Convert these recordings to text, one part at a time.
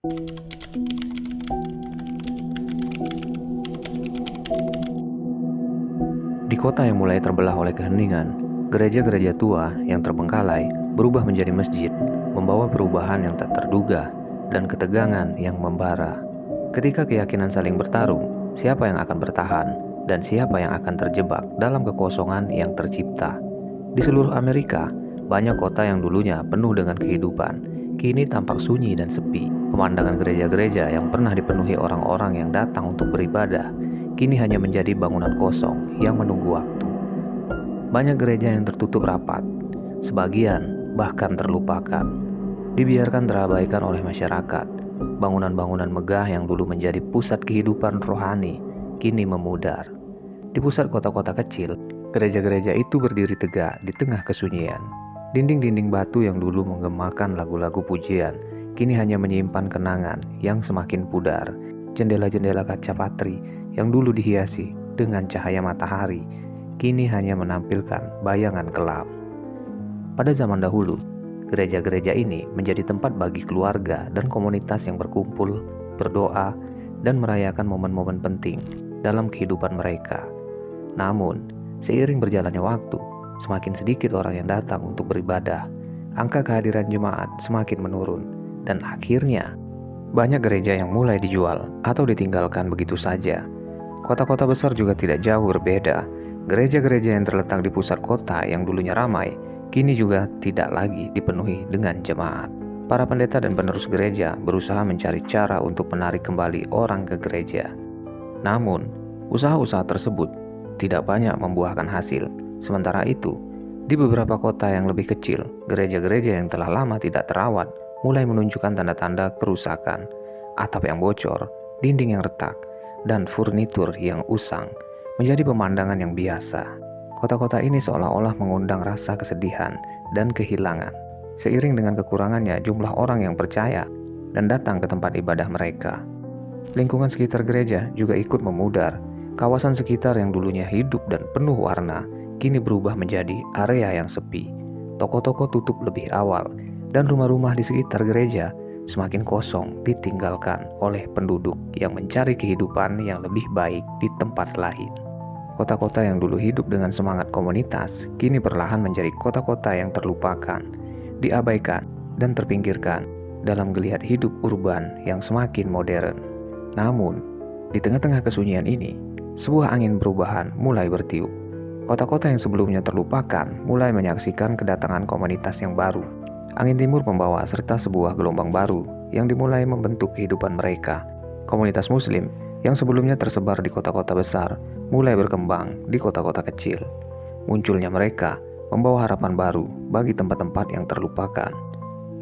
Di kota yang mulai terbelah oleh keheningan, gereja-gereja tua yang terbengkalai berubah menjadi masjid, membawa perubahan yang tak terduga dan ketegangan yang membara. Ketika keyakinan saling bertarung, siapa yang akan bertahan dan siapa yang akan terjebak dalam kekosongan yang tercipta. Di seluruh Amerika, banyak kota yang dulunya penuh dengan kehidupan, kini tampak sunyi dan sepi. Pemandangan gereja-gereja yang pernah dipenuhi orang-orang yang datang untuk beribadah, kini hanya menjadi bangunan kosong yang menunggu waktu. Banyak gereja yang tertutup rapat, sebagian bahkan terlupakan, dibiarkan terabaikan oleh masyarakat. Bangunan-bangunan megah yang dulu menjadi pusat kehidupan rohani, kini memudar. Di pusat kota-kota kecil, gereja-gereja itu berdiri tegak di tengah kesunyian. Dinding-dinding batu yang dulu menggemakan lagu-lagu pujian, kini hanya menyimpan kenangan yang semakin pudar. Jendela-jendela kaca patri yang dulu dihiasi dengan cahaya matahari, kini hanya menampilkan bayangan kelam. Pada zaman dahulu, gereja-gereja ini menjadi tempat bagi keluarga dan komunitas yang berkumpul, berdoa, dan merayakan momen-momen penting dalam kehidupan mereka. Namun, seiring berjalannya waktu, semakin sedikit orang yang datang untuk beribadah. Angka kehadiran jemaat semakin menurun, dan akhirnya banyak gereja yang mulai dijual atau ditinggalkan begitu saja. Kota-kota besar juga tidak jauh berbeda. Gereja-gereja yang terletak di pusat kota yang dulunya ramai, kini juga tidak lagi dipenuhi dengan jemaat. Para pendeta dan penerus gereja berusaha mencari cara untuk menarik kembali orang ke gereja. Namun, usaha-usaha tersebut tidak banyak membuahkan hasil. Sementara itu, di beberapa kota yang lebih kecil, gereja-gereja yang telah lama tidak terawat mulai menunjukkan tanda-tanda kerusakan. Atap yang bocor, dinding yang retak, dan furnitur yang usang menjadi pemandangan yang biasa. Kota-kota ini seolah-olah mengundang rasa kesedihan dan kehilangan. Seiring dengan kekurangannya jumlah orang yang percaya dan datang ke tempat ibadah mereka. Lingkungan sekitar gereja juga ikut memudar. Kawasan sekitar yang dulunya hidup dan penuh warna, kini berubah menjadi area yang sepi. Toko-toko tutup lebih awal, dan rumah-rumah di sekitar gereja semakin kosong ditinggalkan oleh penduduk yang mencari kehidupan yang lebih baik di tempat lain. Kota-kota yang dulu hidup dengan semangat komunitas, kini perlahan menjadi kota-kota yang terlupakan, diabaikan, dan terpinggirkan dalam geliat hidup urban yang semakin modern. Namun, di tengah-tengah kesunyian ini, sebuah angin perubahan mulai bertiup. Kota-kota yang sebelumnya terlupakan mulai menyaksikan kedatangan komunitas yang baru. Angin timur membawa serta sebuah gelombang baru yang dimulai membentuk kehidupan mereka. Komunitas muslim yang sebelumnya tersebar di kota-kota besar mulai berkembang di kota-kota kecil. Munculnya mereka membawa harapan baru bagi tempat-tempat yang terlupakan.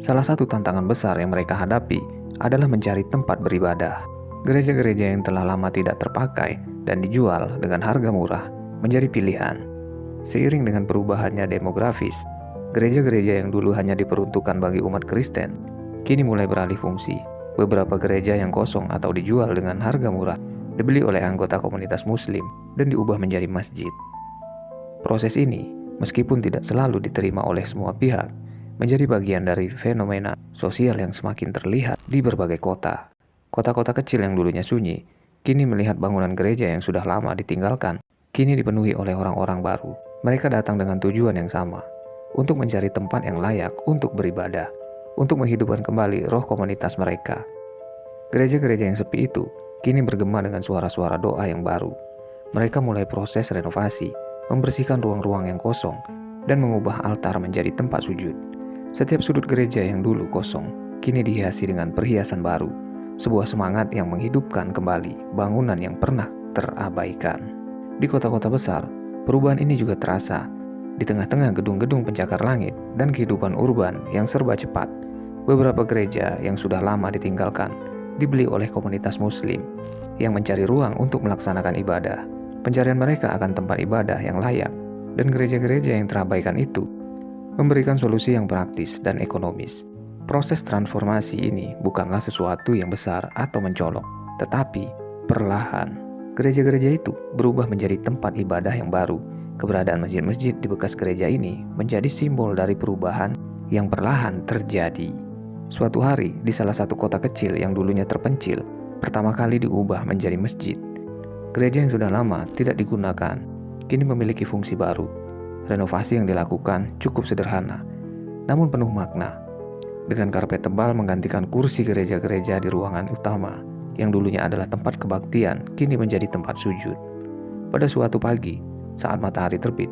Salah satu tantangan besar yang mereka hadapi adalah mencari tempat beribadah. Gereja-gereja yang telah lama tidak terpakai dan dijual dengan harga murah menjadi pilihan. Seiring dengan perubahannya demografis, gereja-gereja yang dulu hanya diperuntukkan bagi umat Kristen, kini mulai beralih fungsi. Beberapa gereja yang kosong atau dijual dengan harga murah dibeli oleh anggota komunitas muslim dan diubah menjadi masjid. Proses ini, meskipun tidak selalu diterima oleh semua pihak, menjadi bagian dari fenomena sosial yang semakin terlihat di berbagai kota. Kota-kota kecil yang dulunya sunyi, kini melihat bangunan gereja yang sudah lama ditinggalkan, kini dipenuhi oleh orang-orang baru. Mereka datang dengan tujuan yang sama, untuk mencari tempat yang layak untuk beribadah, untuk menghidupkan kembali roh komunitas mereka. Gereja-gereja yang sepi itu kini bergema dengan suara-suara doa yang baru. Mereka mulai proses renovasi, membersihkan ruang-ruang yang kosong, dan mengubah altar menjadi tempat sujud. Setiap sudut gereja yang dulu kosong, kini dihiasi dengan perhiasan baru. Sebuah semangat yang menghidupkan kembali bangunan yang pernah terabaikan. Di kota-kota besar, perubahan ini juga terasa. Di tengah-tengah gedung-gedung pencakar langit dan kehidupan urban yang serba cepat, beberapa gereja yang sudah lama ditinggalkan dibeli oleh komunitas muslim yang mencari ruang untuk melaksanakan ibadah. Pencarian mereka akan tempat ibadah yang layak, dan gereja-gereja yang terabaikan itu memberikan solusi yang praktis dan ekonomis. Proses transformasi ini bukanlah sesuatu yang besar atau mencolok, tetapi perlahan gereja-gereja itu berubah menjadi tempat ibadah yang baru. Keberadaan masjid-masjid di bekas gereja ini menjadi simbol dari perubahan yang perlahan terjadi. Suatu hari, di salah satu kota kecil yang dulunya terpencil, pertama kali diubah menjadi masjid. Gereja yang sudah lama tidak digunakan, kini memiliki fungsi baru. Renovasi yang dilakukan cukup sederhana, namun penuh makna. Dengan karpet tebal menggantikan kursi gereja-gereja di ruangan utama, yang dulunya adalah tempat kebaktian, kini menjadi tempat sujud. Pada suatu pagi, saat matahari terbit,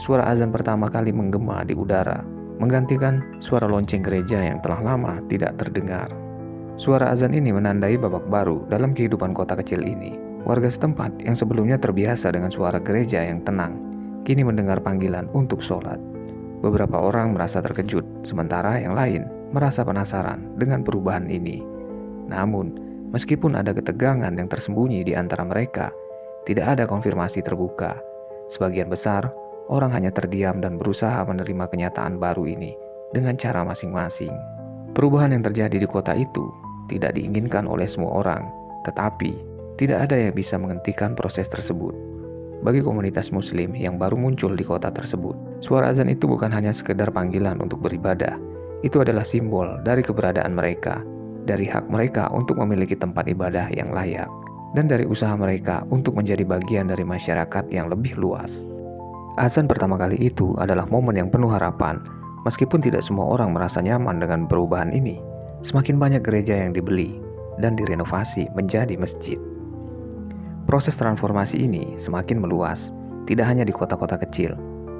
suara azan pertama kali menggema di udara, menggantikan suara lonceng gereja yang telah lama tidak terdengar. Suara azan ini menandai babak baru dalam kehidupan kota kecil ini. Warga setempat yang sebelumnya terbiasa dengan suara gereja yang tenang, kini mendengar panggilan untuk sholat. Beberapa orang merasa terkejut, sementara yang lain merasa penasaran dengan perubahan ini. Namun, meskipun ada ketegangan yang tersembunyi di antara mereka, tidak ada konfirmasi terbuka. Sebagian besar orang hanya terdiam dan berusaha menerima kenyataan baru ini dengan cara masing-masing. Perubahan yang terjadi di kota itu tidak diinginkan oleh semua orang, tetapi tidak ada yang bisa menghentikan proses tersebut. Bagi komunitas muslim yang baru muncul di kota tersebut, suara azan itu bukan hanya sekedar panggilan untuk beribadah. Itu adalah simbol dari keberadaan mereka, dari hak mereka untuk memiliki tempat ibadah yang layak, dan dari usaha mereka untuk menjadi bagian dari masyarakat yang lebih luas. Azan pertama kali itu adalah momen yang penuh harapan. Meskipun tidak semua orang merasa nyaman dengan perubahan ini, semakin banyak gereja yang dibeli dan direnovasi menjadi masjid. Proses transformasi ini semakin meluas, tidak hanya di kota-kota kecil,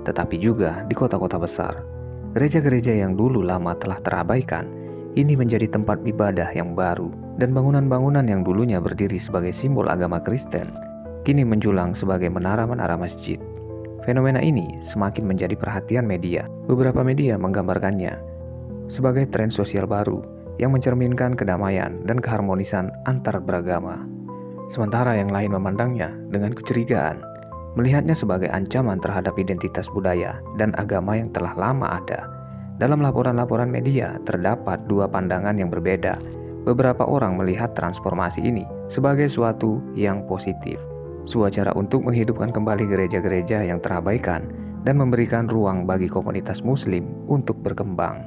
tetapi juga di kota-kota besar. Gereja-gereja yang dulu lama telah terabaikan, ini menjadi tempat ibadah yang baru, dan bangunan-bangunan yang dulunya berdiri sebagai simbol agama Kristen, kini menjulang sebagai menara-menara masjid. Fenomena ini semakin menjadi perhatian media. Beberapa media menggambarkannya sebagai tren sosial baru yang mencerminkan kedamaian dan keharmonisan antar beragama. Sementara yang lain memandangnya dengan kecurigaan, melihatnya sebagai ancaman terhadap identitas budaya dan agama yang telah lama ada. Dalam laporan-laporan media terdapat dua pandangan yang berbeda. Beberapa orang melihat transformasi ini sebagai suatu yang positif, sebuah cara untuk menghidupkan kembali gereja-gereja yang terabaikan dan memberikan ruang bagi komunitas muslim untuk berkembang.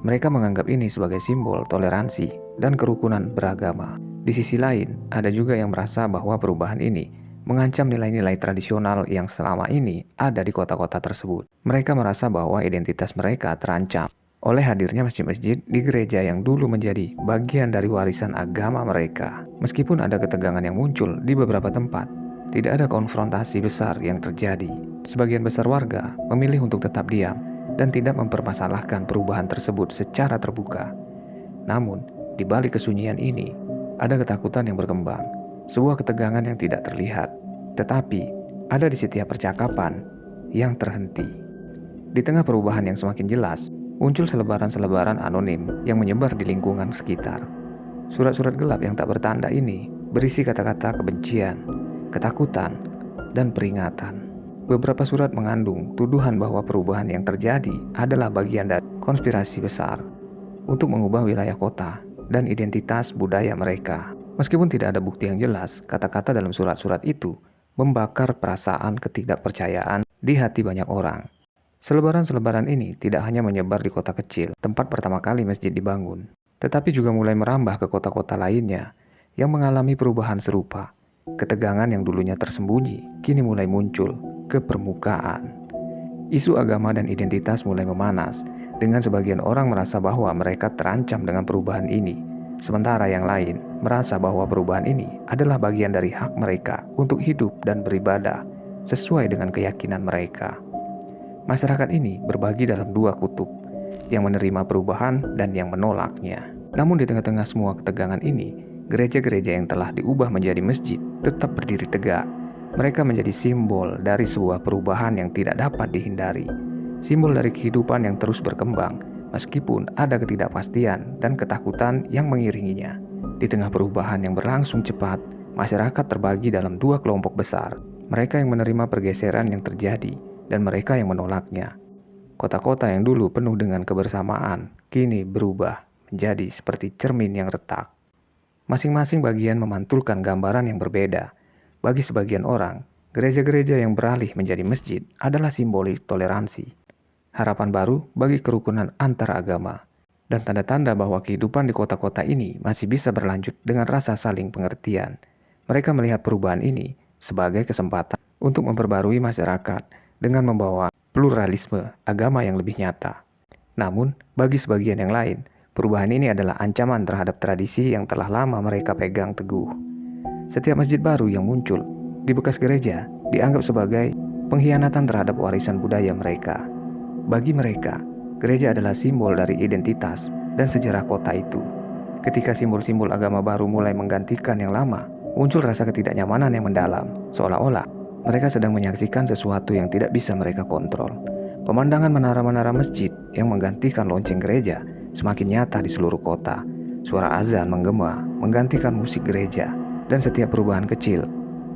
Mereka menganggap ini sebagai simbol toleransi dan kerukunan beragama. Di sisi lain, ada juga yang merasa bahwa perubahan ini mengancam nilai-nilai tradisional yang selama ini ada di kota-kota tersebut. Mereka merasa bahwa identitas mereka terancam oleh hadirnya masjid-masjid di gereja yang dulu menjadi bagian dari warisan agama mereka. Meskipun ada ketegangan yang muncul di beberapa tempat, tidak ada konfrontasi besar yang terjadi. Sebagian besar warga memilih untuk tetap diam dan tidak mempermasalahkan perubahan tersebut secara terbuka. Namun, di balik kesunyian ini, ada ketakutan yang berkembang, sebuah ketegangan yang tidak terlihat, tetapi ada di setiap percakapan yang terhenti. Di tengah perubahan yang semakin jelas, muncul selebaran-selebaran anonim yang menyebar di lingkungan sekitar. Surat-surat gelap yang tak bertanda ini berisi kata-kata kebencian, ketakutan, dan peringatan. Beberapa surat mengandung tuduhan bahwa perubahan yang terjadi adalah bagian dari konspirasi besar untuk mengubah wilayah kota dan identitas budaya mereka. Meskipun tidak ada bukti yang jelas, kata-kata dalam surat-surat itu membakar perasaan ketidakpercayaan di hati banyak orang. Selebaran-selebaran ini tidak hanya menyebar di kota kecil, tempat pertama kali masjid dibangun, tetapi juga mulai merambah ke kota-kota lainnya yang mengalami perubahan serupa. Ketegangan yang dulunya tersembunyi kini mulai muncul ke permukaan. Isu agama dan identitas mulai memanas, dengan sebagian orang merasa bahwa mereka terancam dengan perubahan ini, sementara yang lain merasa bahwa perubahan ini adalah bagian dari hak mereka untuk hidup dan beribadah sesuai dengan keyakinan mereka. Masyarakat ini berbagi dalam dua kutub, yang menerima perubahan dan yang menolaknya. Namun di tengah-tengah semua ketegangan ini, gereja-gereja yang telah diubah menjadi masjid tetap berdiri tegak. Mereka menjadi simbol dari sebuah perubahan yang tidak dapat dihindari, simbol dari kehidupan yang terus berkembang meskipun ada ketidakpastian dan ketakutan yang mengiringinya. Di tengah perubahan yang berlangsung cepat, masyarakat terbagi dalam dua kelompok besar, mereka yang menerima pergeseran yang terjadi dan mereka yang menolaknya. Kota-kota yang dulu penuh dengan kebersamaan kini berubah menjadi seperti cermin yang retak. Masing-masing bagian memantulkan gambaran yang berbeda. Bagi sebagian orang, gereja-gereja yang beralih menjadi masjid adalah simbolik toleransi, harapan baru bagi kerukunan antar agama. dan tanda-tanda bahwa kehidupan di kota-kota ini masih bisa berlanjut dengan rasa saling pengertian. Mereka melihat perubahan ini sebagai kesempatan untuk memperbarui masyarakat dengan membawa pluralisme agama yang lebih nyata. Namun, bagi sebagian yang lain, perubahan ini adalah ancaman terhadap tradisi yang telah lama mereka pegang teguh. Setiap masjid baru yang muncul di bekas gereja dianggap sebagai pengkhianatan terhadap warisan budaya mereka. Bagi mereka, gereja adalah simbol dari identitas dan sejarah kota itu. Ketika simbol-simbol agama baru mulai menggantikan yang lama, muncul rasa ketidaknyamanan yang mendalam, seolah-olah mereka sedang menyaksikan sesuatu yang tidak bisa mereka kontrol. Pemandangan menara-menara masjid yang menggantikan lonceng gereja semakin nyata di seluruh kota. Suara azan menggema menggantikan musik gereja, dan setiap perubahan kecil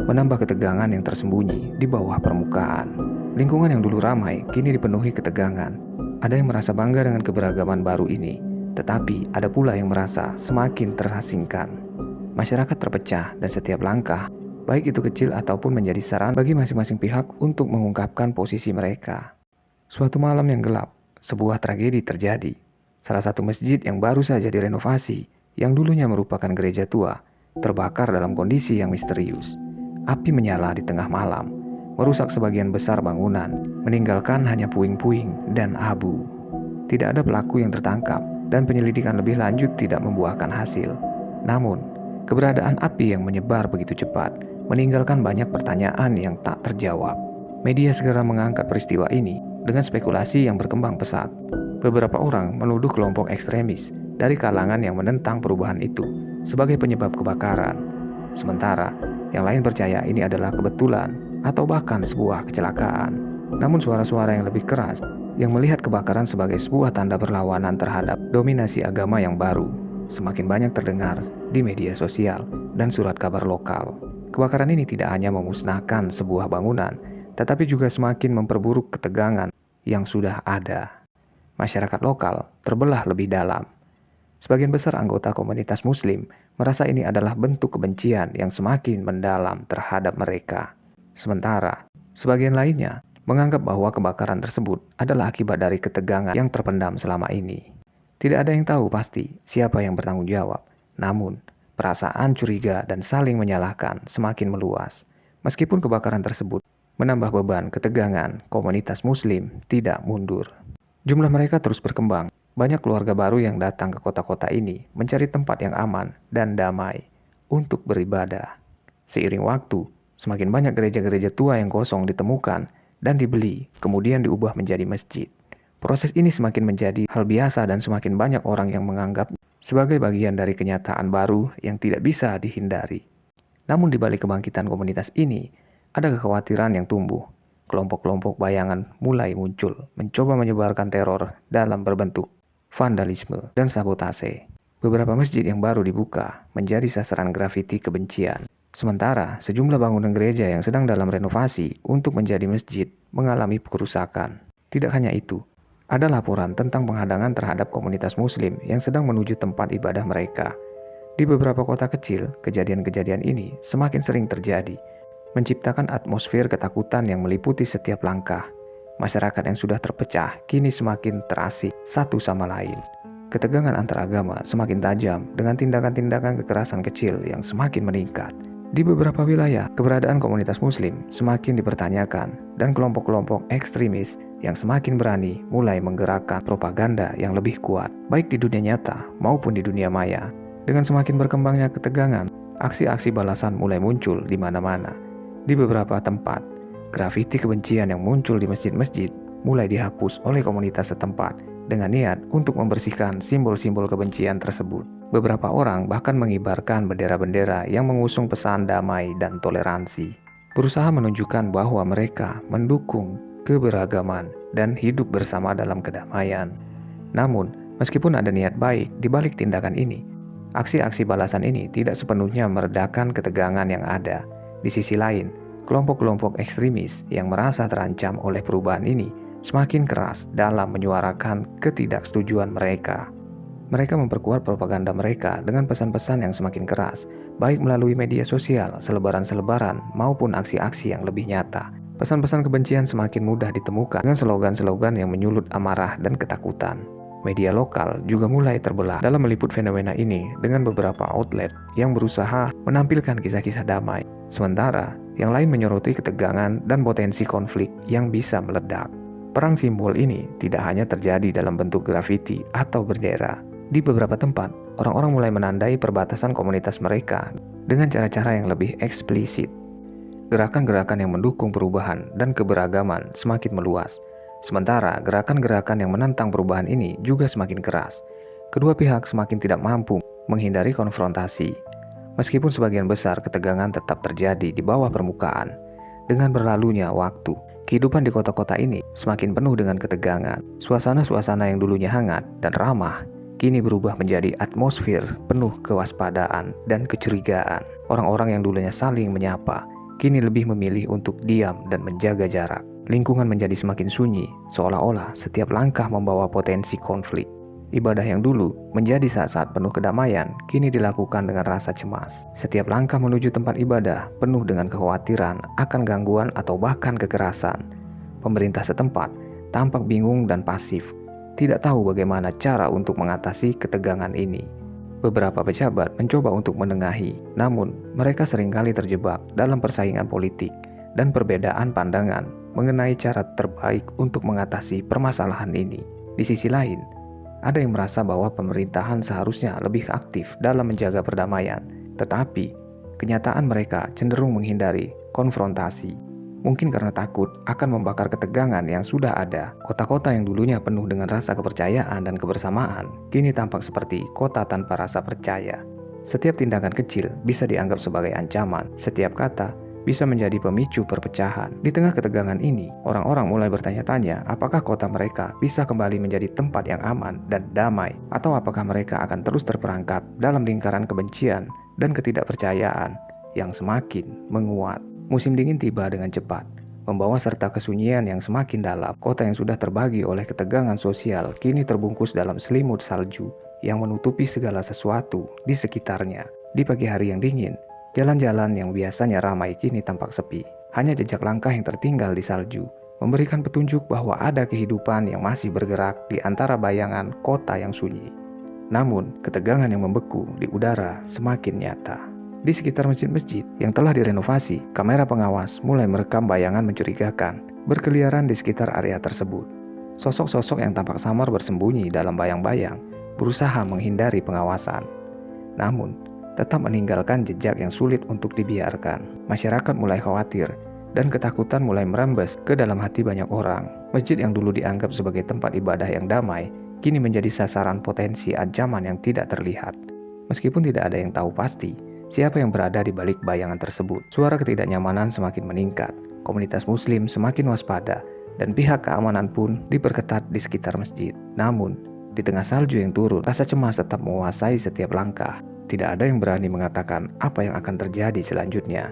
menambah ketegangan yang tersembunyi di bawah permukaan. Lingkungan yang dulu ramai kini dipenuhi ketegangan. Ada yang merasa bangga dengan keberagaman baru ini, tetapi ada pula yang merasa semakin terasingkan. Masyarakat terpecah dan setiap langkah, baik itu kecil ataupun menjadi saran bagi masing-masing pihak untuk mengungkapkan posisi mereka. Suatu malam yang gelap, sebuah tragedi terjadi. Salah satu masjid yang baru saja direnovasi, yang dulunya merupakan gereja tua, terbakar dalam kondisi yang misterius. Api menyala di tengah malam, merusak sebagian besar bangunan, meninggalkan hanya puing-puing dan abu. Tidak ada pelaku yang tertangkap, dan penyelidikan lebih lanjut tidak membuahkan hasil. Namun, keberadaan api yang menyebar begitu cepat, meninggalkan banyak pertanyaan yang tak terjawab. Media segera mengangkat peristiwa ini dengan spekulasi yang berkembang pesat. Beberapa orang menuduh kelompok ekstremis dari kalangan yang menentang perubahan itu sebagai penyebab kebakaran. Sementara, yang lain percaya ini adalah kebetulan atau bahkan sebuah kecelakaan. Namun suara-suara yang lebih keras yang melihat kebakaran sebagai sebuah tanda perlawanan terhadap dominasi agama yang baru semakin banyak terdengar di media sosial dan surat kabar lokal. Kebakaran ini tidak hanya memusnahkan sebuah bangunan, tetapi juga semakin memperburuk ketegangan yang sudah ada. Masyarakat lokal terbelah lebih dalam. Sebagian besar anggota komunitas Muslim merasa ini adalah bentuk kebencian yang semakin mendalam terhadap mereka. Sementara, sebagian lainnya menganggap bahwa kebakaran tersebut adalah akibat dari ketegangan yang terpendam selama ini. Tidak ada yang tahu pasti siapa yang bertanggung jawab, namun perasaan curiga dan saling menyalahkan semakin meluas. Meskipun kebakaran tersebut menambah beban ketegangan, komunitas Muslim tidak mundur. Jumlah mereka terus berkembang. Banyak keluarga baru yang datang ke kota-kota ini mencari tempat yang aman dan damai untuk beribadah. Seiring waktu, semakin banyak gereja-gereja tua yang kosong ditemukan dan dibeli, kemudian diubah menjadi masjid. Proses ini semakin menjadi hal biasa dan semakin banyak orang yang menganggap sebagai bagian dari kenyataan baru yang tidak bisa dihindari. Namun di balik kebangkitan komunitas ini, ada kekhawatiran yang tumbuh. Kelompok-kelompok bayangan mulai muncul, mencoba menyebarkan teror dalam berbentuk vandalisme dan sabotase. Beberapa masjid yang baru dibuka menjadi sasaran grafiti kebencian. Sementara sejumlah bangunan gereja yang sedang dalam renovasi untuk menjadi masjid mengalami kerusakan. Tidak hanya itu, ada laporan tentang penghadangan terhadap komunitas Muslim yang sedang menuju tempat ibadah mereka. Di beberapa kota kecil, kejadian-kejadian ini semakin sering terjadi, menciptakan atmosfer ketakutan yang meliputi setiap langkah. Masyarakat yang sudah terpecah kini semakin terasik satu sama lain. Ketegangan antar agama semakin tajam dengan tindakan-tindakan kekerasan kecil yang semakin meningkat. Di beberapa wilayah, keberadaan komunitas Muslim semakin dipertanyakan dan kelompok-kelompok ekstremis yang semakin berani mulai menggerakkan propaganda yang lebih kuat, baik di dunia nyata maupun di dunia maya. Dengan semakin berkembangnya ketegangan, aksi-aksi balasan mulai muncul di mana-mana. Di beberapa tempat, grafiti kebencian yang muncul di masjid-masjid mulai dihapus oleh komunitas setempat dengan niat untuk membersihkan simbol-simbol kebencian tersebut. Beberapa orang bahkan mengibarkan bendera-bendera yang mengusung pesan damai dan toleransi, berusaha menunjukkan bahwa mereka mendukung keberagaman dan hidup bersama dalam kedamaian. Namun, meskipun ada niat baik di balik tindakan ini, aksi-aksi balasan ini tidak sepenuhnya meredakan ketegangan yang ada. Di sisi lain, kelompok-kelompok ekstremis yang merasa terancam oleh perubahan ini semakin keras dalam menyuarakan ketidaksetujuan mereka. Mereka memperkuat propaganda mereka dengan pesan-pesan yang semakin keras, baik melalui media sosial, selebaran-selebaran, maupun aksi-aksi yang lebih nyata. Pesan-pesan kebencian semakin mudah ditemukan dengan slogan-slogan yang menyulut amarah dan ketakutan. Media lokal juga mulai terbelah dalam meliput fenomena ini dengan beberapa outlet yang berusaha menampilkan kisah-kisah damai, sementara yang lain menyoroti ketegangan dan potensi konflik yang bisa meledak. Perang simbol ini tidak hanya terjadi dalam bentuk grafiti atau bendera. Di beberapa tempat, orang-orang mulai menandai perbatasan komunitas mereka dengan cara-cara yang lebih eksplisit. Gerakan-gerakan yang mendukung perubahan dan keberagaman semakin meluas. Sementara gerakan-gerakan yang menentang perubahan ini juga semakin keras. Kedua pihak semakin tidak mampu menghindari konfrontasi. Meskipun sebagian besar ketegangan tetap terjadi di bawah permukaan. Dengan berlalunya waktu, kehidupan di kota-kota ini semakin penuh dengan ketegangan. Suasana-suasana yang dulunya hangat dan ramah kini berubah menjadi atmosfer penuh kewaspadaan dan kecurigaan. Orang-orang yang dulunya saling menyapa kini lebih memilih untuk diam dan menjaga jarak. Lingkungan menjadi semakin sunyi, seolah-olah setiap langkah membawa potensi konflik. Ibadah yang dulu menjadi saat-saat penuh kedamaian, kini dilakukan dengan rasa cemas. Setiap langkah menuju tempat ibadah penuh dengan kekhawatiran akan gangguan atau bahkan kekerasan. Pemerintah setempat tampak bingung dan pasif, tidak tahu bagaimana cara untuk mengatasi ketegangan ini. Beberapa pejabat mencoba untuk menengahi, namun mereka seringkali terjebak dalam persaingan politik dan perbedaan pandangan mengenai cara terbaik untuk mengatasi permasalahan ini. Di sisi lain, ada yang merasa bahwa pemerintahan seharusnya lebih aktif dalam menjaga perdamaian, tetapi kenyataan mereka cenderung menghindari konfrontasi. Mungkin karena takut akan membakar ketegangan yang sudah ada. Kota-kota yang dulunya penuh dengan rasa kepercayaan dan kebersamaan, kini tampak seperti kota tanpa rasa percaya. Setiap tindakan kecil bisa dianggap sebagai ancaman, setiap kata bisa menjadi pemicu perpecahan. Di tengah ketegangan ini, orang-orang mulai bertanya-tanya apakah kota mereka bisa kembali menjadi tempat yang aman dan damai, atau apakah mereka akan terus terperangkap dalam lingkaran kebencian dan ketidakpercayaan yang semakin menguat. Musim dingin tiba dengan cepat, membawa serta kesunyian yang semakin dalam. Kota yang sudah terbagi oleh ketegangan sosial kini terbungkus dalam selimut salju yang menutupi segala sesuatu di sekitarnya. Di pagi hari yang dingin, jalan-jalan yang biasanya ramai kini tampak sepi. Hanya jejak langkah yang tertinggal di salju memberikan petunjuk bahwa ada kehidupan yang masih bergerak di antara bayangan kota yang sunyi. Namun, ketegangan yang membeku di udara semakin nyata. Di sekitar masjid-masjid yang telah direnovasi, kamera pengawas mulai merekam bayangan mencurigakan berkeliaran di sekitar area tersebut. Sosok-sosok yang tampak samar bersembunyi dalam bayang-bayang berusaha menghindari pengawasan. Namun, tetap meninggalkan jejak yang sulit untuk dibiarkan. Masyarakat mulai khawatir dan ketakutan mulai merembes ke dalam hati banyak orang. Masjid yang dulu dianggap sebagai tempat ibadah yang damai, kini menjadi sasaran potensi ancaman yang tidak terlihat. Meskipun tidak ada yang tahu pasti siapa yang berada di balik bayangan tersebut, suara ketidaknyamanan semakin meningkat. Komunitas muslim semakin waspada dan pihak keamanan pun diperketat di sekitar masjid. Namun, di tengah salju yang turun, rasa cemas tetap menguasai setiap langkah. Tidak ada yang berani mengatakan apa yang akan terjadi selanjutnya.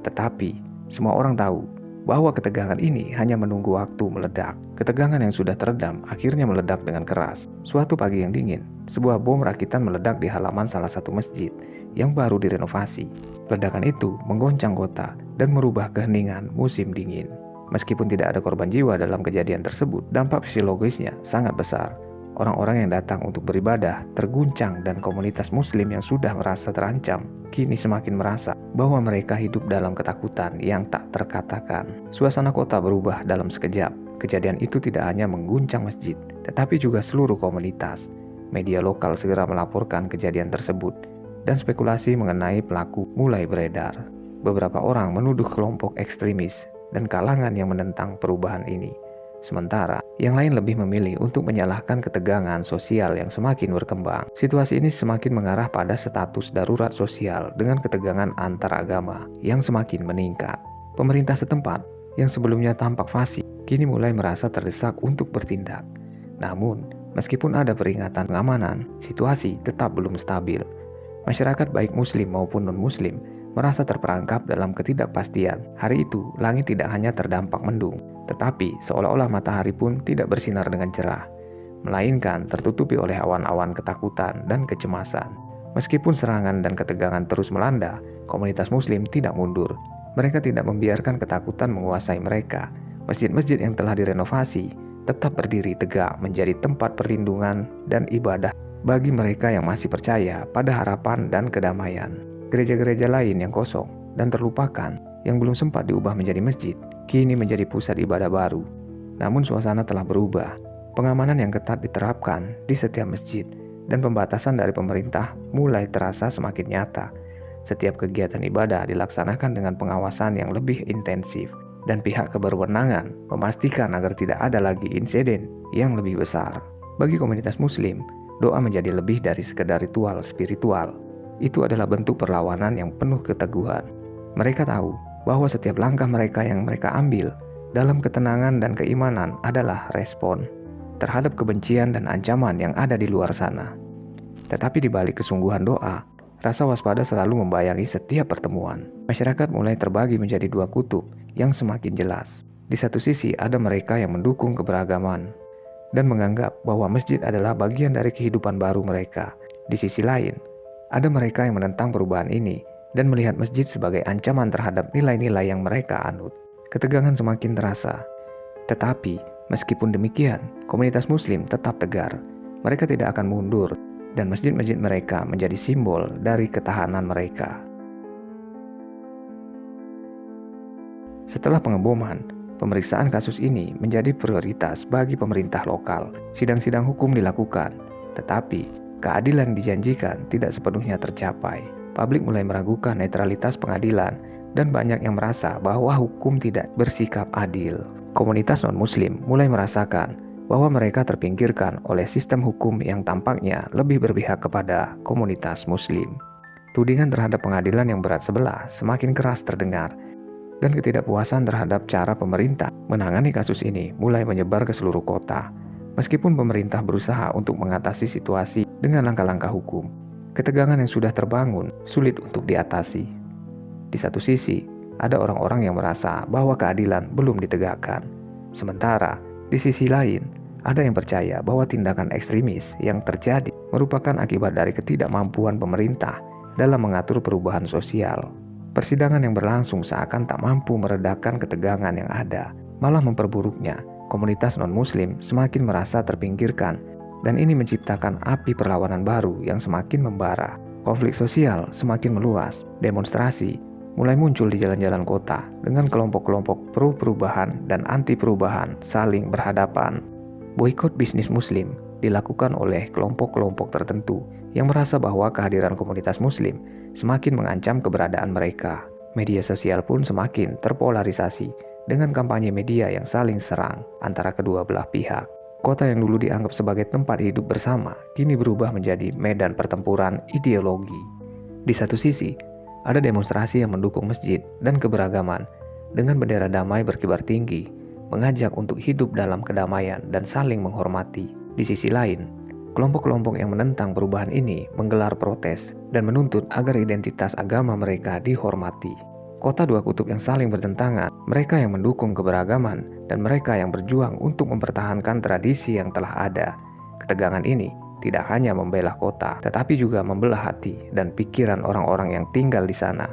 Tetapi, semua orang tahu bahwa ketegangan ini hanya menunggu waktu meledak. Ketegangan yang sudah teredam akhirnya meledak dengan keras. Suatu pagi yang dingin, sebuah bom rakitan meledak di halaman salah satu masjid yang baru direnovasi. Ledakan itu menggoncang kota dan merubah keheningan musim dingin. Meskipun tidak ada korban jiwa dalam kejadian tersebut, dampak psikologisnya sangat besar. Orang-orang yang datang untuk beribadah terguncang dan komunitas muslim yang sudah merasa terancam kini semakin merasa bahwa mereka hidup dalam ketakutan yang tak terkatakan. Suasana kota berubah dalam sekejap. Kejadian itu tidak hanya mengguncang masjid, tetapi juga seluruh komunitas. Media lokal segera melaporkan kejadian tersebut dan spekulasi mengenai pelaku mulai beredar. Beberapa orang menuduh kelompok ekstremis dan kalangan yang menentang perubahan ini. Sementara, yang lain lebih memilih untuk menyalahkan ketegangan sosial yang semakin berkembang. Situasi ini semakin mengarah pada status darurat sosial dengan ketegangan antar agama yang semakin meningkat. Pemerintah setempat yang sebelumnya tampak fasih, kini mulai merasa terdesak untuk bertindak. Namun, meskipun ada peringatan pengamanan, situasi tetap belum stabil. Masyarakat baik muslim maupun non-muslim merasa terperangkap dalam ketidakpastian. Hari itu, langit tidak hanya terdampak mendung, tetapi seolah-olah matahari pun tidak bersinar dengan cerah, melainkan tertutupi oleh awan-awan ketakutan dan kecemasan. Meskipun serangan dan ketegangan terus melanda, komunitas muslim tidak mundur. Mereka tidak membiarkan ketakutan menguasai mereka. Masjid-masjid yang telah direnovasi tetap berdiri tegak menjadi tempat perlindungan dan ibadah bagi mereka yang masih percaya pada harapan dan kedamaian. Gereja-gereja lain yang kosong dan terlupakan, yang belum sempat diubah menjadi masjid, kini menjadi pusat ibadah baru. Namun suasana telah berubah. Pengamanan yang ketat diterapkan di setiap masjid dan pembatasan dari pemerintah mulai terasa semakin nyata. Setiap kegiatan ibadah dilaksanakan dengan pengawasan yang lebih intensif dan pihak keberwenangan memastikan agar tidak ada lagi insiden yang lebih besar. Bagi komunitas muslim, doa menjadi lebih dari sekedar ritual spiritual. Itu adalah bentuk perlawanan yang penuh keteguhan. Mereka tahu bahwa setiap langkah mereka yang mereka ambil dalam ketenangan dan keimanan adalah respon terhadap kebencian dan ancaman yang ada di luar sana. Tetapi di balik kesungguhan doa, rasa waspada selalu membayangi setiap pertemuan. Masyarakat mulai terbagi menjadi dua kutub yang semakin jelas. Di satu sisi ada mereka yang mendukung keberagaman dan menganggap bahwa masjid adalah bagian dari kehidupan baru mereka. Di sisi lain, ada mereka yang menentang perubahan ini dan melihat masjid sebagai ancaman terhadap nilai-nilai yang mereka anut. Ketegangan semakin terasa. Tetapi, meskipun demikian, komunitas muslim tetap tegar. Mereka tidak akan mundur, dan masjid-masjid mereka menjadi simbol dari ketahanan mereka. Setelah pengeboman, pemeriksaan kasus ini menjadi prioritas bagi pemerintah lokal. Sidang-sidang hukum dilakukan, tetapi keadilan dijanjikan tidak sepenuhnya tercapai. Publik mulai meragukan netralitas pengadilan dan banyak yang merasa bahwa hukum tidak bersikap adil. Komunitas non-muslim mulai merasakan bahwa mereka terpinggirkan oleh sistem hukum yang tampaknya lebih berpihak kepada komunitas muslim. Tudingan terhadap pengadilan yang berat sebelah semakin keras terdengar, dan ketidakpuasan terhadap cara pemerintah menangani kasus ini mulai menyebar ke seluruh kota. Meskipun pemerintah berusaha untuk mengatasi situasi dengan langkah-langkah hukum, ketegangan yang sudah terbangun sulit untuk diatasi. Di satu sisi, ada orang-orang yang merasa bahwa keadilan belum ditegakkan. Sementara, di sisi lain, ada yang percaya bahwa tindakan ekstremis yang terjadi merupakan akibat dari ketidakmampuan pemerintah dalam mengatur perubahan sosial. Persidangan yang berlangsung seakan tak mampu meredakan ketegangan yang ada, malah memperburuknya. Komunitas non-muslim semakin merasa terpinggirkan, dan ini menciptakan api perlawanan baru yang semakin membara. Konflik sosial semakin meluas, demonstrasi mulai muncul di jalan-jalan kota dengan kelompok-kelompok pro-perubahan dan anti-perubahan saling berhadapan. Boikot bisnis muslim dilakukan oleh kelompok-kelompok tertentu yang merasa bahwa kehadiran komunitas muslim semakin mengancam keberadaan mereka. Media sosial pun semakin terpolarisasi dengan kampanye media yang saling serang antara kedua belah pihak. Kota yang dulu dianggap sebagai tempat hidup bersama kini berubah menjadi medan pertempuran ideologi. Di satu sisi, ada demonstrasi yang mendukung masjid dan keberagaman dengan bendera damai berkibar tinggi, mengajak untuk hidup dalam kedamaian dan saling menghormati. Di sisi lain, kelompok-kelompok yang menentang perubahan ini menggelar protes dan menuntut agar identitas agama mereka dihormati. Kota dua kutub yang saling bertentangan, mereka yang mendukung keberagaman dan mereka yang berjuang untuk mempertahankan tradisi yang telah ada. Ketegangan ini tidak hanya membelah kota, tetapi juga membelah hati dan pikiran orang-orang yang tinggal di sana.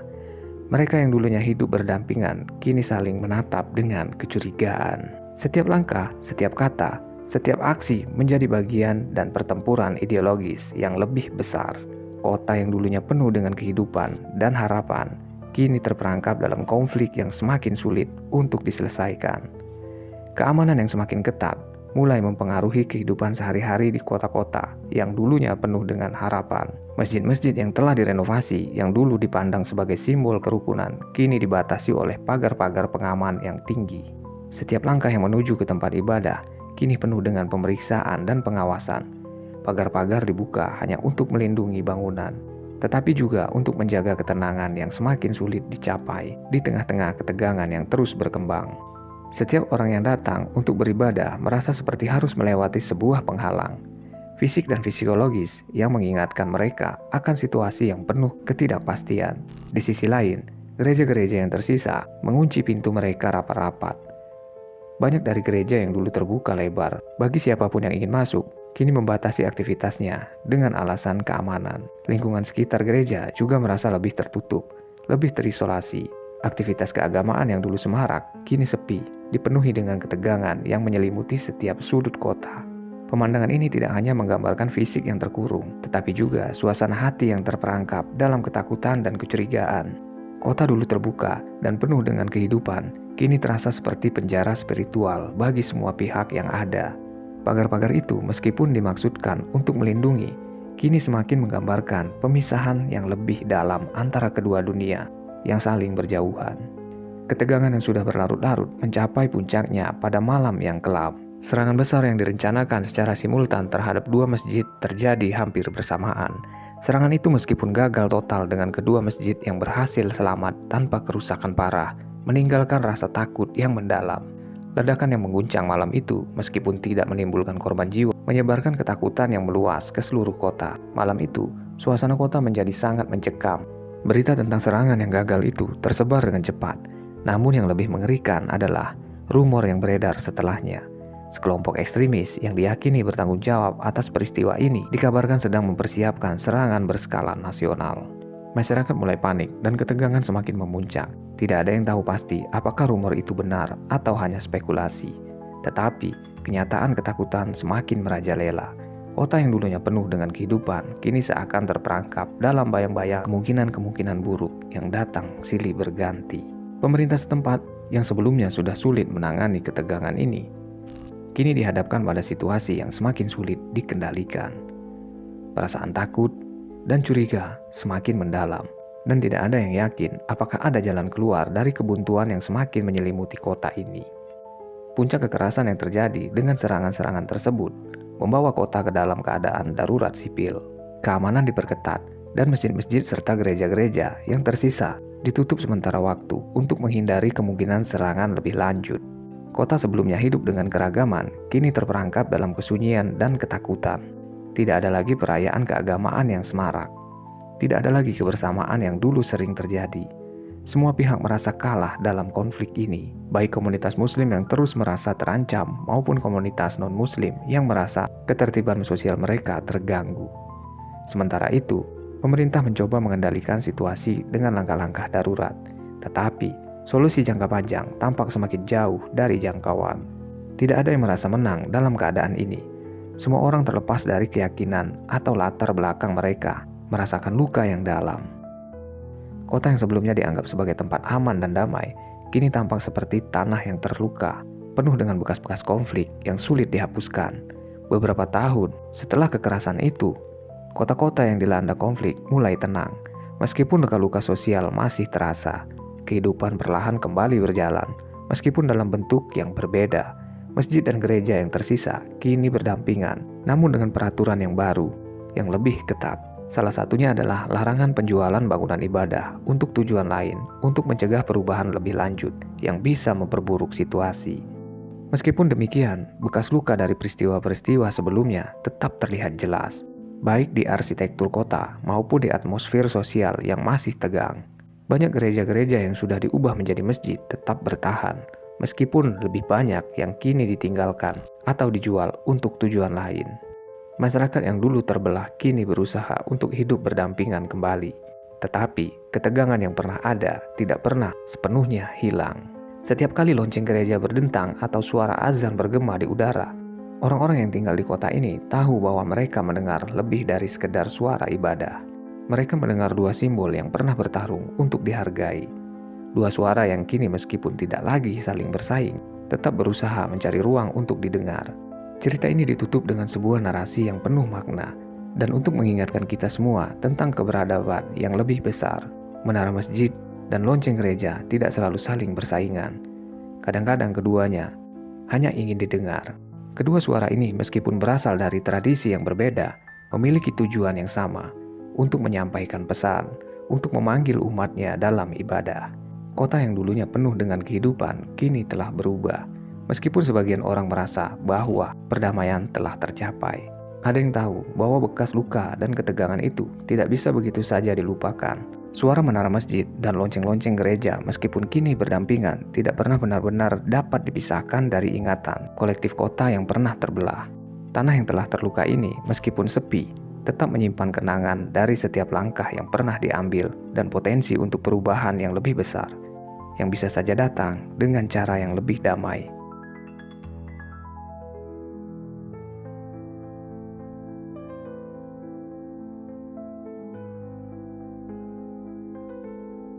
Mereka yang dulunya hidup berdampingan, kini saling menatap dengan kecurigaan. Setiap langkah, setiap kata, setiap aksi menjadi bagian dan pertempuran ideologis yang lebih besar. Kota yang dulunya penuh dengan kehidupan dan harapan, kini terperangkap dalam konflik yang semakin sulit untuk diselesaikan. Keamanan yang semakin ketat mulai mempengaruhi kehidupan sehari-hari di kota-kota yang dulunya penuh dengan harapan. Masjid-masjid yang telah direnovasi, yang dulu dipandang sebagai simbol kerukunan, kini dibatasi oleh pagar-pagar pengaman yang tinggi. Setiap langkah yang menuju ke tempat ibadah kini penuh dengan pemeriksaan dan pengawasan. Pagar-pagar dibuka hanya untuk melindungi bangunan, tetapi juga untuk menjaga ketenangan yang semakin sulit dicapai di tengah-tengah ketegangan yang terus berkembang. Setiap orang yang datang untuk beribadah merasa seperti harus melewati sebuah penghalang fisik dan psikologis yang mengingatkan mereka akan situasi yang penuh ketidakpastian. Di sisi lain, gereja-gereja yang tersisa mengunci pintu mereka rapat-rapat. Banyak dari gereja yang dulu terbuka lebar bagi siapapun yang ingin masuk, kini membatasi aktivitasnya dengan alasan keamanan. Lingkungan sekitar gereja juga merasa lebih tertutup, lebih terisolasi. Aktivitas keagamaan yang dulu semarak, kini sepi dipenuhi dengan ketegangan yang menyelimuti setiap sudut kota. Pemandangan ini tidak hanya menggambarkan fisik yang terkurung, tetapi juga suasana hati yang terperangkap dalam ketakutan dan kecurigaan. Kota dulu terbuka dan penuh dengan kehidupan, kini terasa seperti penjara spiritual bagi semua pihak yang ada. Pagar-pagar itu meskipun dimaksudkan untuk melindungi, kini semakin menggambarkan pemisahan yang lebih dalam antara kedua dunia yang saling berjauhan. Ketegangan yang sudah berlarut-larut mencapai puncaknya pada malam yang kelam. Serangan besar yang direncanakan secara simultan terhadap dua masjid terjadi hampir bersamaan. Serangan itu meskipun gagal total dengan kedua masjid yang berhasil selamat tanpa kerusakan parah, meninggalkan rasa takut yang mendalam. Ledakan yang mengguncang malam itu meskipun tidak menimbulkan korban jiwa, menyebarkan ketakutan yang meluas ke seluruh kota. Malam itu, suasana kota menjadi sangat mencekam. Berita tentang serangan yang gagal itu tersebar dengan cepat. Namun yang lebih mengerikan adalah rumor yang beredar setelahnya. Sekelompok ekstremis yang diyakini bertanggung jawab atas peristiwa ini dikabarkan sedang mempersiapkan serangan berskala nasional. Masyarakat mulai panik dan ketegangan semakin memuncak. Tidak ada yang tahu pasti apakah rumor itu benar atau hanya spekulasi. Tetapi kenyataan ketakutan semakin merajalela. Kota yang dulunya penuh dengan kehidupan kini seakan terperangkap dalam bayang-bayang kemungkinan-kemungkinan buruk yang datang silih berganti. Pemerintah setempat yang sebelumnya sudah sulit menangani ketegangan ini kini dihadapkan pada situasi yang semakin sulit dikendalikan. Perasaan takut dan curiga semakin mendalam, dan tidak ada yang yakin apakah ada jalan keluar dari kebuntuan yang semakin menyelimuti kota ini. Puncak kekerasan yang terjadi dengan serangan-serangan tersebut membawa kota ke dalam keadaan darurat sipil. Keamanan diperketat, dan masjid-masjid serta gereja-gereja yang tersisa ditutup sementara waktu untuk menghindari kemungkinan serangan lebih lanjut. Kota sebelumnya hidup dengan keragaman, kini terperangkap dalam kesunyian dan ketakutan. Tidak ada lagi perayaan keagamaan yang semarak. Tidak ada lagi kebersamaan yang dulu sering terjadi. Semua pihak merasa kalah dalam konflik ini, baik komunitas muslim yang terus merasa terancam maupun komunitas non-muslim yang merasa ketertiban sosial mereka terganggu. Sementara itu, pemerintah mencoba mengendalikan situasi dengan langkah-langkah darurat. Tetapi, solusi jangka panjang tampak semakin jauh dari jangkauan. Tidak ada yang merasa menang dalam keadaan ini. Semua orang terlepas dari keyakinan atau latar belakang mereka merasakan luka yang dalam. Kota yang sebelumnya dianggap sebagai tempat aman dan damai, kini tampak seperti tanah yang terluka, penuh dengan bekas-bekas konflik yang sulit dihapuskan. Beberapa tahun setelah kekerasan itu, kota-kota yang dilanda konflik mulai tenang. Meskipun luka-luka sosial masih terasa, kehidupan perlahan kembali berjalan, meskipun dalam bentuk yang berbeda. Masjid dan gereja yang tersisa kini berdampingan, namun dengan peraturan yang baru, yang lebih ketat. Salah satunya adalah larangan penjualan bangunan ibadah untuk tujuan lain, untuk mencegah perubahan lebih lanjut yang bisa memperburuk situasi. Meskipun demikian, bekas luka dari peristiwa-peristiwa sebelumnya tetap terlihat jelas, baik di arsitektur kota maupun di atmosfer sosial yang masih tegang. Banyak gereja-gereja yang sudah diubah menjadi masjid tetap bertahan, meskipun lebih banyak yang kini ditinggalkan atau dijual untuk tujuan lain. Masyarakat yang dulu terbelah kini berusaha untuk hidup berdampingan kembali. Tetapi, ketegangan yang pernah ada tidak pernah sepenuhnya hilang. Setiap kali lonceng gereja berdentang atau suara azan bergema di udara, orang-orang yang tinggal di kota ini tahu bahwa mereka mendengar lebih dari sekedar suara ibadah. Mereka mendengar dua simbol yang pernah bertarung untuk dihargai. Dua suara yang kini meskipun tidak lagi saling bersaing, tetap berusaha mencari ruang untuk didengar. Cerita ini ditutup dengan sebuah narasi yang penuh makna, dan untuk mengingatkan kita semua tentang keberadaban yang lebih besar. Menara masjid dan lonceng gereja tidak selalu saling bersaingan. Kadang-kadang keduanya hanya ingin didengar. Kedua suara ini meskipun berasal dari tradisi yang berbeda, memiliki tujuan yang sama, untuk menyampaikan pesan, untuk memanggil umatnya dalam ibadah. Kota yang dulunya penuh dengan kehidupan, kini telah berubah. Meskipun sebagian orang merasa bahwa perdamaian telah tercapai, ada yang tahu bahwa bekas luka dan ketegangan itu tidak bisa begitu saja dilupakan. Suara menara masjid dan lonceng-lonceng gereja meskipun kini berdampingan tidak pernah benar-benar dapat dipisahkan dari ingatan kolektif kota yang pernah terbelah. Tanah yang telah terluka ini meskipun sepi, tetap menyimpan kenangan dari setiap langkah yang pernah diambil dan potensi untuk perubahan yang lebih besar. yang bisa saja datang dengan cara yang lebih damai.